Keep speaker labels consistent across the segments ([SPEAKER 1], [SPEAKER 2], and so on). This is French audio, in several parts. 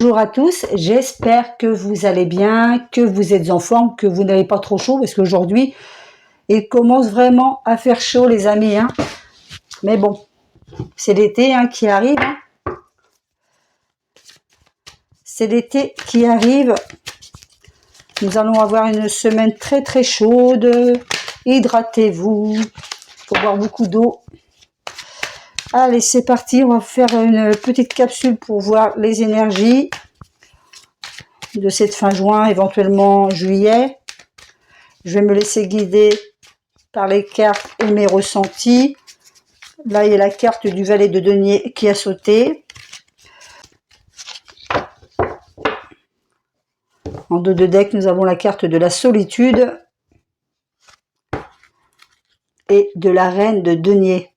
[SPEAKER 1] Bonjour à tous, j'espère que vous allez bien, que vous êtes en forme, que vous n'avez pas trop chaud, parce qu'aujourd'hui, il commence vraiment à faire chaud les amis. Mais bon, c'est l'été qui arrive. C'est l'été qui arrive. Nous allons avoir une semaine très très chaude. Hydratez-vous, il faut boire beaucoup d'eau. Allez, c'est parti, on va faire une petite capsule pour voir les énergies de cette fin juin, éventuellement juillet. Je vais me laisser guider par les cartes et mes ressentis. Là, il y a la carte du valet de denier qui a sauté. En dos de deck, nous avons la carte de la solitude et de la reine de denier.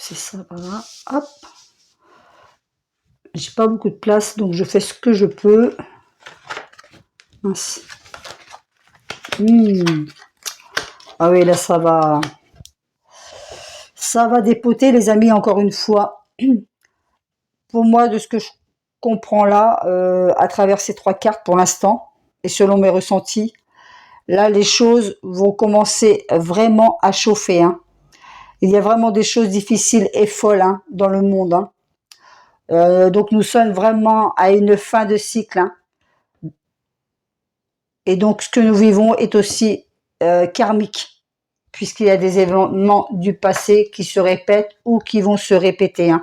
[SPEAKER 1] C'est ça par là. Hop. J'ai pas beaucoup de place, donc je fais ce que je peux. Mince. Ah oui, là ça va dépoter les amis, encore une fois. Pour moi, de ce que je comprends là, à travers ces trois cartes pour l'instant, et selon mes ressentis, là les choses vont commencer vraiment à chauffer. Il y a vraiment des choses difficiles et folles dans le monde. Donc nous sommes vraiment à une fin de cycle. Et donc ce que nous vivons est aussi karmique, puisqu'il y a des événements du passé qui se répètent ou qui vont se répéter.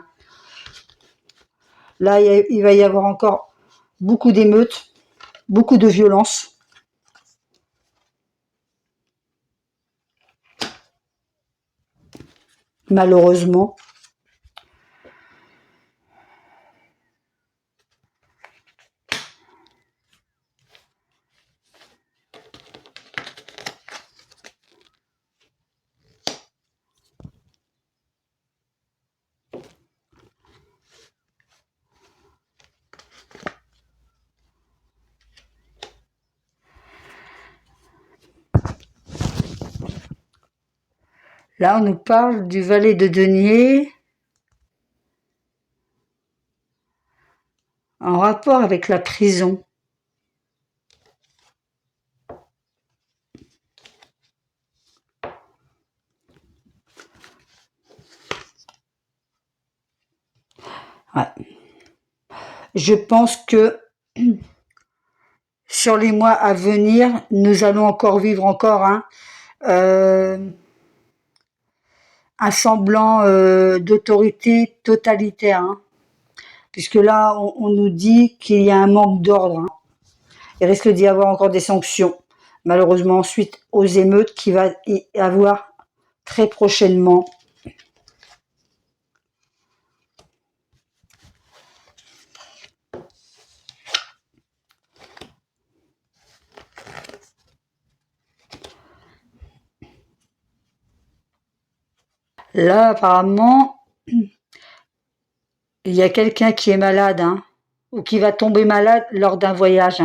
[SPEAKER 1] Là, il va y avoir encore beaucoup d'émeutes, beaucoup de violence. Malheureusement. Là, on nous parle du valet de denier en rapport avec la prison. Ouais. Je pense que sur les mois à venir, nous allons encore vivre un semblant d'autorité totalitaire. Puisque là, on nous dit qu'il y a un manque d'ordre. Il risque d'y avoir encore des sanctions. Malheureusement, suite aux émeutes qu'il va y avoir très prochainement. Là, apparemment, il y a quelqu'un qui est malade, ou qui va tomber malade lors d'un voyage.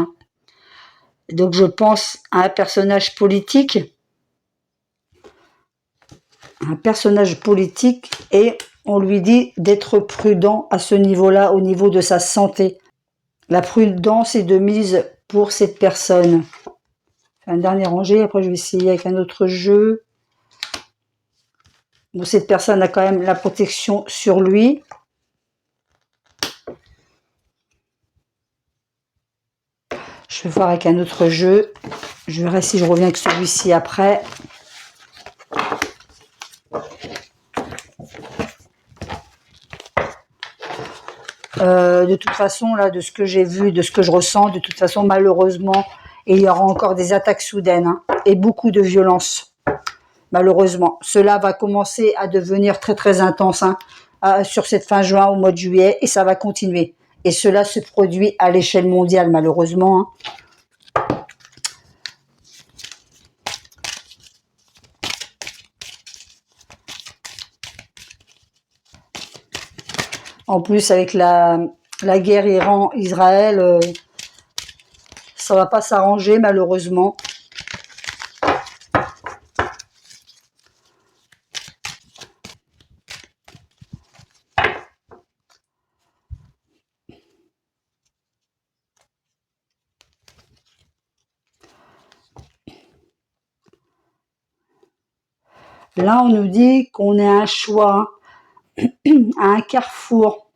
[SPEAKER 1] Donc, je pense à un personnage politique. Et on lui dit d'être prudent à ce niveau-là, au niveau de sa santé. La prudence est de mise pour cette personne. Un dernier rangé, après je vais essayer avec un autre jeu. Bon, cette personne a quand même la protection sur lui. Je vais voir avec un autre jeu. Je verrai si je reviens avec celui-ci après. De toute façon, là, de ce que j'ai vu, de ce que je ressens, de toute façon, malheureusement, il y aura encore des attaques soudaines et beaucoup de violence. Malheureusement, cela va commencer à devenir très très intense sur cette fin juin au mois de juillet, et ça va continuer. Et cela se produit à l'échelle mondiale, malheureusement. En plus, avec la guerre Iran-Israël, ça va pas s'arranger, malheureusement. Là, on nous dit qu'on est à un choix, à un carrefour.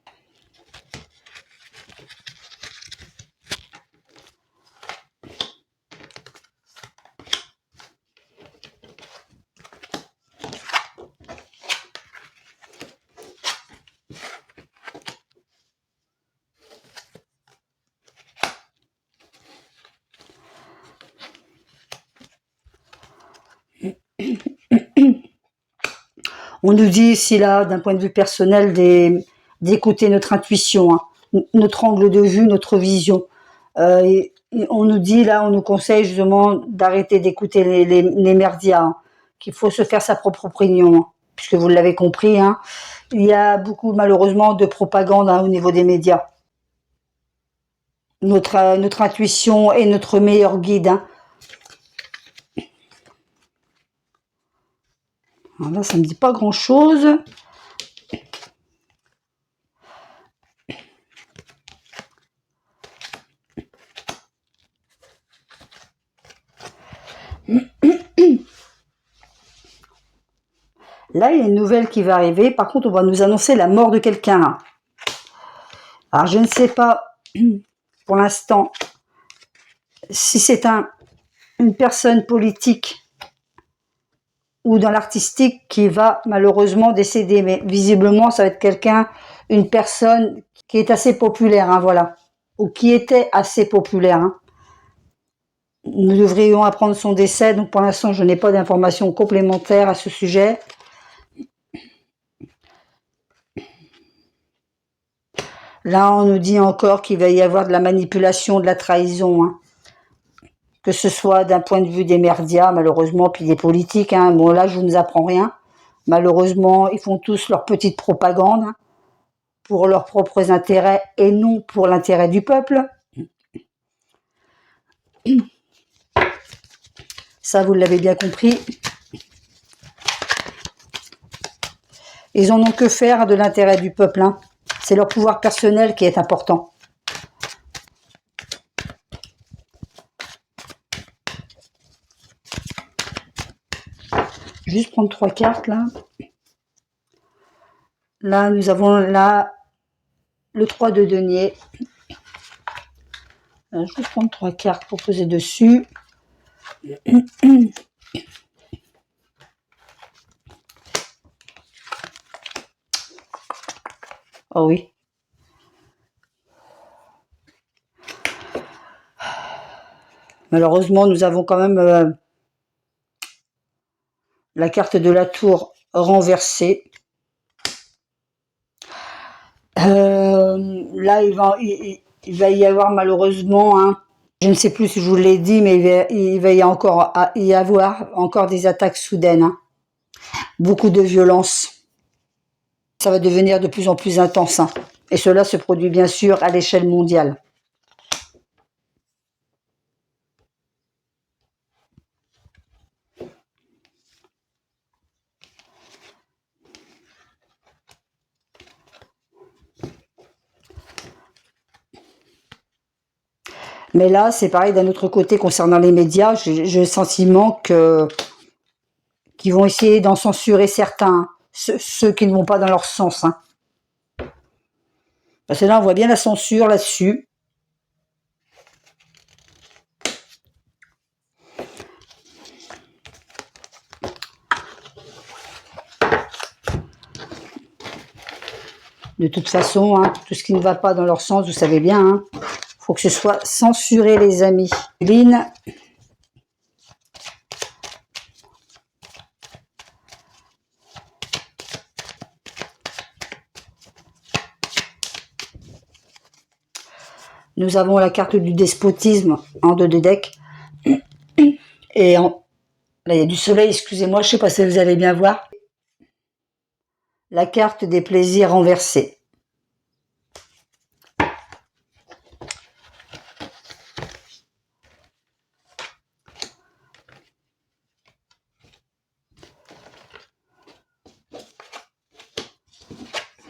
[SPEAKER 1] On nous dit ici, là, d'un point de vue personnel, d'écouter notre intuition, hein, notre angle de vue, notre vision. Et on nous dit, là, on nous conseille justement d'arrêter d'écouter les merdias, hein, qu'il faut se faire sa propre opinion, hein, puisque vous l'avez compris, hein, il y a beaucoup, malheureusement, de propagande, hein, au niveau des médias. Notre intuition est notre meilleur guide, hein. Alors là, ça ne me dit pas grand-chose. Là, il y a une nouvelle qui va arriver. Par contre, on va nous annoncer la mort de quelqu'un, hein. Alors, je ne sais pas, pour l'instant, si c'est une personne politique ou dans l'artistique qui va malheureusement décéder. Mais visiblement, ça va être quelqu'un, une personne qui est assez populaire, hein, voilà. Ou qui était assez populaire, hein. Nous devrions apprendre son décès, donc pour l'instant, je n'ai pas d'informations complémentaires à ce sujet. Là, on nous dit encore qu'il va y avoir de la manipulation, de la trahison, hein. Que ce soit d'un point de vue des médias, malheureusement, puis des politiques, hein. Bon, là, je ne vous apprends rien. Malheureusement, ils font tous leur petite propagande, hein, pour leurs propres intérêts et non pour l'intérêt du peuple. Ça, vous l'avez bien compris. Ils en ont que faire de l'intérêt du peuple, hein. C'est leur pouvoir personnel qui est important. Juste prendre 3 cartes, là. Là, nous avons là le 3 de denier. Je vais juste prendre 3 cartes pour poser dessus. Oh oui. Malheureusement, nous avons quand même la carte de la tour renversée. Là, il va y avoir malheureusement, hein, je ne sais plus si je vous l'ai dit, mais il va y avoir encore des attaques soudaines, hein. Beaucoup de violence. Ça va devenir de plus en plus intense, hein. Et cela se produit bien sûr à l'échelle mondiale. Mais là, c'est pareil d'un autre côté concernant les médias. J'ai le sentiment qu'ils vont essayer d'en censurer certains, ceux qui ne vont pas dans leur sens, hein. Parce que là, on voit bien la censure là-dessus. De toute façon, hein, tout ce qui ne va pas dans leur sens, vous savez bien, hein, faut que ce soit censuré, les amis. Lynn. Nous avons la carte du despotisme en 2 de deck. Et là, il y a du soleil, excusez-moi, je ne sais pas si vous allez bien voir. La carte des plaisirs renversés.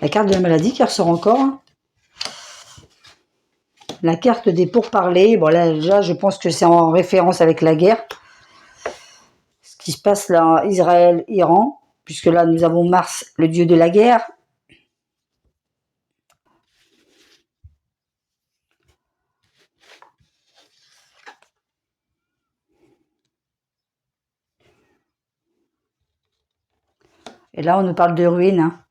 [SPEAKER 1] La carte de la maladie qui ressort encore, hein. La carte des pourparlers. Bon, là, déjà, je pense que c'est en référence avec la guerre. Ce qui se passe là, Israël-Iran. puisque là, nous avons Mars, le dieu de la guerre. Et là, on nous parle de ruine, hein.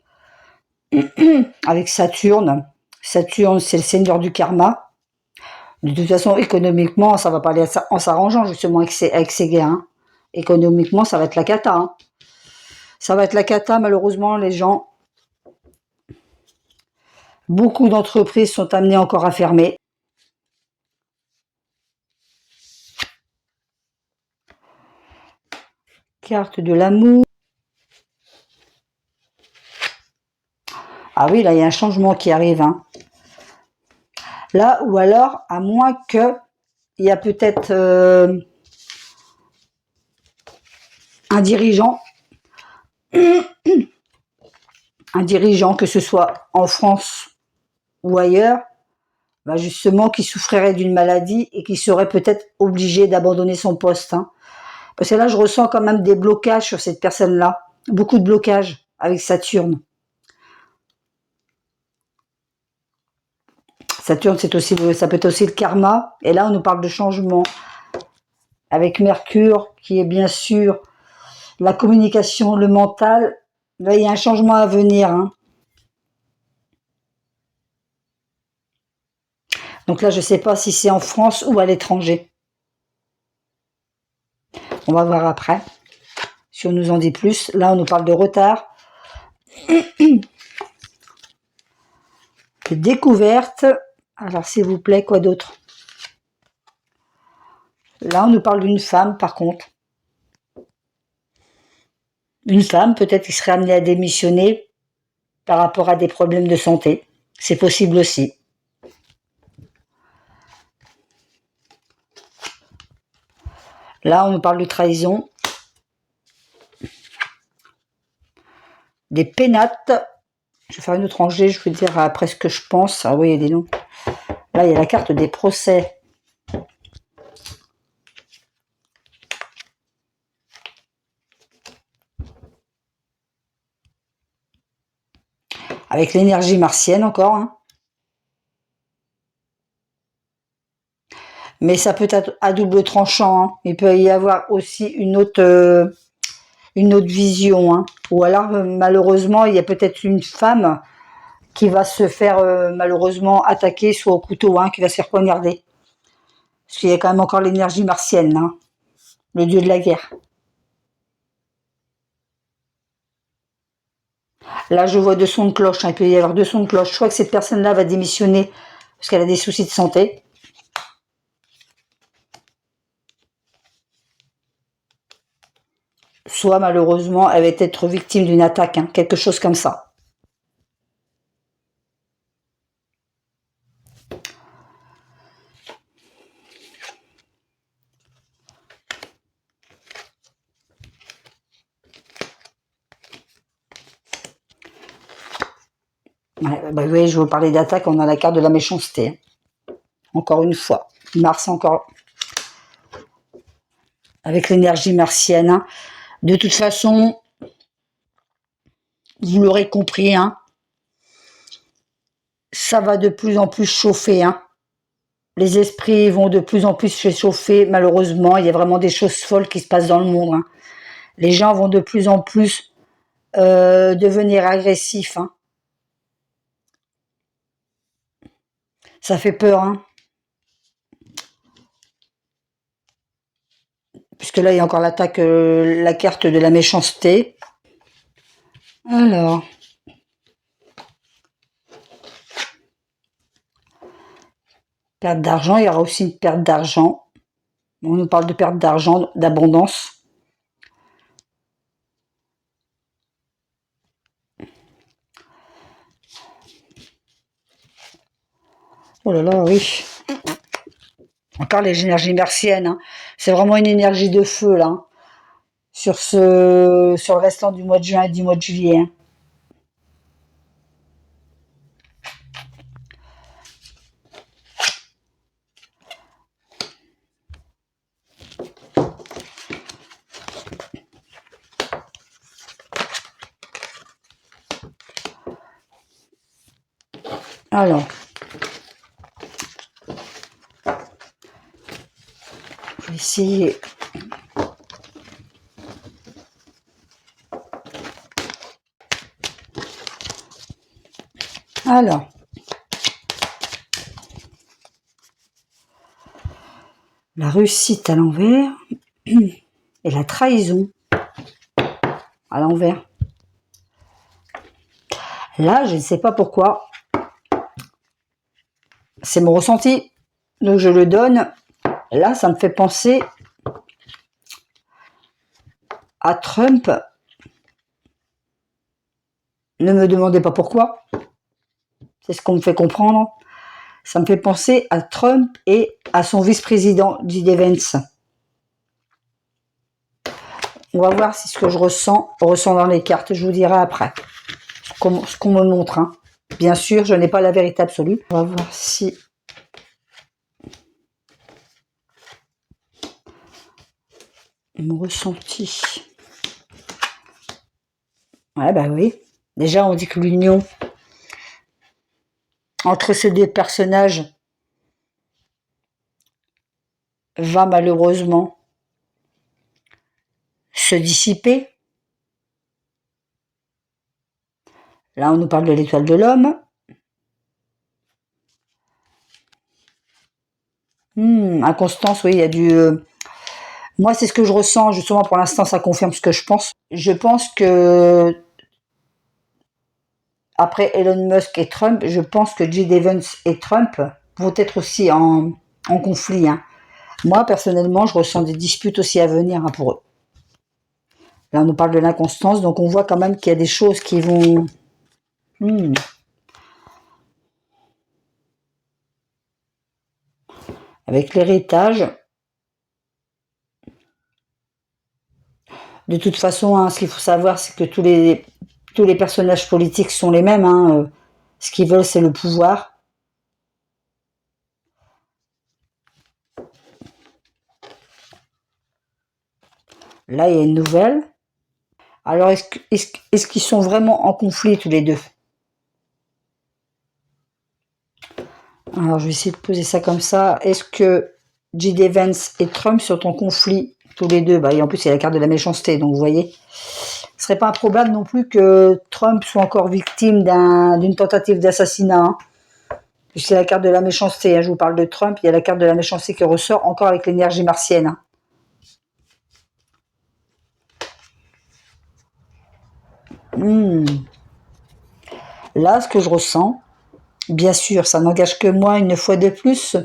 [SPEAKER 1] Avec Saturne. Saturne, c'est le seigneur du karma. De toute façon, économiquement, ça va pas aller en s'arrangeant justement avec ces guerres, hein. Économiquement, ça va être la cata, hein. Ça va être la cata, malheureusement, les gens. Beaucoup d'entreprises sont amenées encore à fermer. Carte de l'amour. Ah oui, là, il y a un changement qui arrive, hein. Là, ou alors, à moins que il y a peut-être un dirigeant, que ce soit en France ou ailleurs, bah justement, qui souffrirait d'une maladie et qui serait peut-être obligé d'abandonner son poste, hein. Parce que là, je ressens quand même des blocages sur cette personne-là. Beaucoup de blocages avec Saturne. Saturne, ça peut être aussi le karma. Et là, on nous parle de changement. Avec Mercure, qui est bien sûr la communication, le mental. Là, il y a un changement à venir, hein. Donc là, je ne sais pas si c'est en France ou à l'étranger. On va voir après, si on nous en dit plus. Là, on nous parle de retard. De découverte. Alors, s'il vous plaît, quoi d'autre? Là, on nous parle d'une femme, par contre. Une femme, peut-être, qui serait amenée à démissionner par rapport à des problèmes de santé. C'est possible aussi. Là, on nous parle de trahison. Des pénates. Je vais faire une autre rangée, je vais vous dire après ce que je pense. Ah oui, il y a des noms. Là, il y a la carte des procès. Avec l'énergie martienne encore, hein. Mais ça peut être à double tranchant, hein. Il peut y avoir aussi une autre vision, hein. Ou alors, malheureusement, il y a peut-être une femme qui va se faire malheureusement attaquer, soit au couteau, hein, qui va se faire poignarder. Parce qu'il y a quand même encore l'énergie martienne, hein, le dieu de la guerre. Là, je vois deux sons de cloche, hein. Il peut y avoir deux sons de cloche. Je crois que cette personne-là va démissionner parce qu'elle a des soucis de santé. Soit, malheureusement, elle va être victime d'une attaque, hein, quelque chose comme ça. Ouais, bah oui, je vous parlais d'attaque, on a la carte de la méchanceté, hein. Encore une fois. Mars encore. Avec l'énergie martienne, hein. De toute façon, vous l'aurez compris, hein, ça va de plus en plus chauffer, hein. Les esprits vont de plus en plus se chauffer. Malheureusement, il y a vraiment des choses folles qui se passent dans le monde, hein. Les gens vont de plus en plus devenir agressifs, hein. Ça fait peur, hein. Puisque là, il y a encore l'attaque, la carte de la méchanceté. Alors. Perte d'argent, il y aura aussi une perte d'argent. On nous parle de perte d'argent, d'abondance. Oh là là, oui. Encore les énergies martiennes, hein. C'est vraiment une énergie de feu, là, hein, sur le restant du mois de juin et du mois de juillet, hein. Alors, je vais essayer. Alors, la réussite à l'envers et la trahison à l'envers. Là, je ne sais pas pourquoi. C'est mon ressenti. Donc, je le donne. Là, ça me fait penser à Trump. Ne me demandez pas pourquoi. C'est ce qu'on me fait comprendre. Ça me fait penser à Trump et à son vice-président, J.D. Vance. On va voir si ce que je ressens dans les cartes. Je vous dirai après ce qu'on me montre. Hein. Bien sûr, je n'ai pas la vérité absolue. On va voir si... Mon ressenti. Ouais, bah oui. Déjà, on dit que l'union entre ces deux personnages va malheureusement se dissiper. Là, on nous parle de l'étoile de l'homme. Inconstance, oui, il y a du... Moi, c'est ce que je ressens, justement, pour l'instant, ça confirme ce que je pense. Je pense que, après Elon Musk et Trump, je pense que J.D. Vance et Trump vont être aussi en conflit. Hein. Moi, personnellement, je ressens des disputes aussi à venir hein, pour eux. Là, on nous parle de l'inconstance, donc on voit quand même qu'il y a des choses qui vont... Avec l'héritage, de toute façon, hein, ce qu'il faut savoir, c'est que tous les personnages politiques sont les mêmes. Hein, ce qu'ils veulent, c'est le pouvoir. Là, il y a une nouvelle. Alors, est-ce qu'ils sont vraiment en conflit tous les deux? Alors, je vais essayer de poser ça comme ça. Est-ce que J.D. Vance et Trump sont en conflit tous les deux? Et en plus, il y a la carte de la méchanceté, donc vous voyez. Ce serait pas improbable non plus que Trump soit encore victime d'une tentative d'assassinat. Hein. C'est la carte de la méchanceté. Hein. Je vous parle de Trump, il y a la carte de la méchanceté qui ressort encore avec l'énergie martienne. Hein. Là, ce que je ressens, bien sûr, ça n'engage que moi une fois de plus.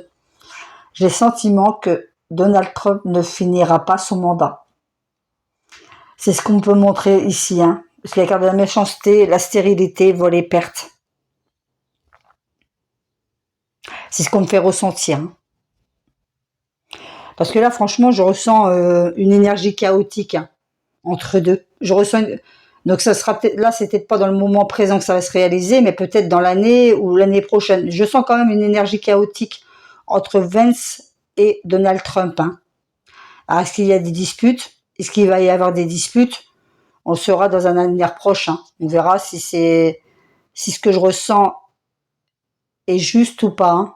[SPEAKER 1] J'ai le sentiment que Donald Trump ne finira pas son mandat. C'est ce qu'on peut montrer ici. Hein. Parce que la carte de la méchanceté, la stérilité, voit les pertes. C'est ce qu'on me fait ressentir. Hein. Parce que là, franchement, je ressens une énergie chaotique hein, entre deux. Je ressens Donc ça sera peut-être là, c'est peut-être pas dans le moment présent que ça va se réaliser, mais peut-être dans l'année ou l'année prochaine. Je sens quand même une énergie chaotique entre Vance et Donald Trump. Hein. Alors, est-ce qu'il y a des disputes? Est-ce qu'il va y avoir des disputes? On le saura dans un avenir proche. Hein. On verra si ce que je ressens est juste ou pas. Hein.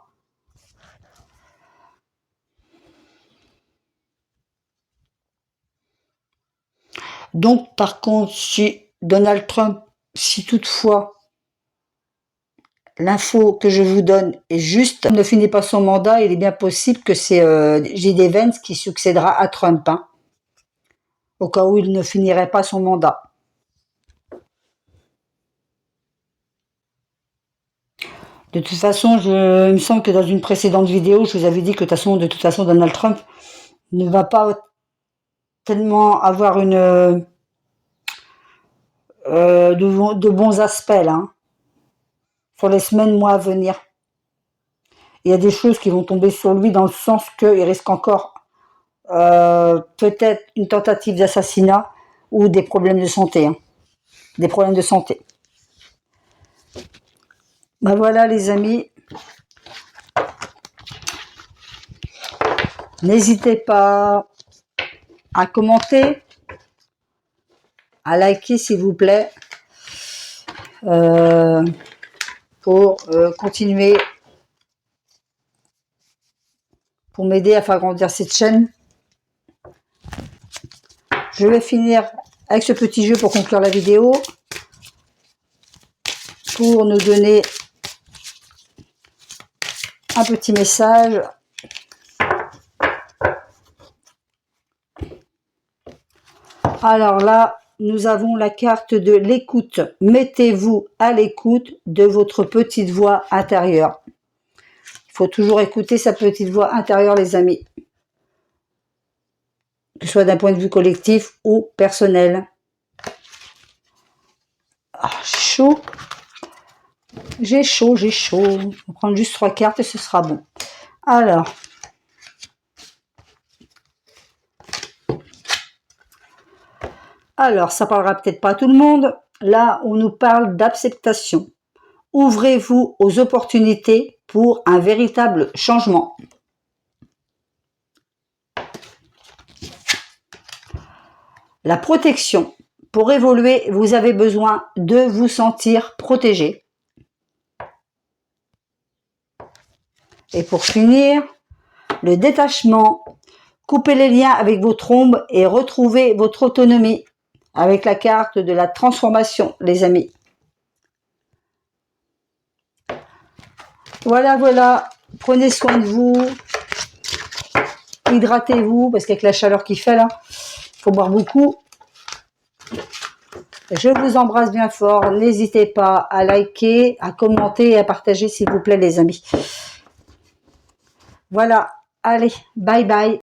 [SPEAKER 1] Donc, par contre, si Donald Trump, si toutefois l'info que je vous donne est juste, ne finit pas son mandat, il est bien possible que c'est J.D. Vance qui succédera à Trump, hein, au cas où il ne finirait pas son mandat. De toute façon, il me semble que dans une précédente vidéo, je vous avais dit que de toute façon, Donald Trump ne va pas tellement avoir de bons aspects là, hein, sur les semaines, mois à venir. Il y a des choses qui vont tomber sur lui dans le sens qu'il risque encore peut-être une tentative d'assassinat ou des problèmes de santé. Hein. Des problèmes de santé. Ben voilà les amis. N'hésitez pas à commenter, à liker s'il vous plaît. pour continuer, pour m'aider à faire grandir cette chaîne. Je vais finir avec ce petit jeu pour conclure la vidéo, pour nous donner un petit message. Alors là, nous avons la carte de l'écoute. Mettez-vous à l'écoute de votre petite voix intérieure. Il faut toujours écouter sa petite voix intérieure, les amis. Que ce soit d'un point de vue collectif ou personnel. Ah, chaud. J'ai chaud, j'ai chaud. On va prendre juste 3 cartes et ce sera bon. Alors, ça parlera peut-être pas à tout le monde. Là, on nous parle d'acceptation. Ouvrez-vous aux opportunités pour un véritable changement. La protection. Pour évoluer, vous avez besoin de vous sentir protégé. Et pour finir, le détachement. Coupez les liens avec votre ombre et retrouvez votre autonomie. Avec la carte de la transformation, les amis. Voilà, voilà. Prenez soin de vous. Hydratez-vous, parce qu'avec la chaleur qu'il fait là, il faut boire beaucoup. Je vous embrasse bien fort. N'hésitez pas à liker, à commenter et à partager, s'il vous plaît, les amis. Voilà. Allez, bye bye.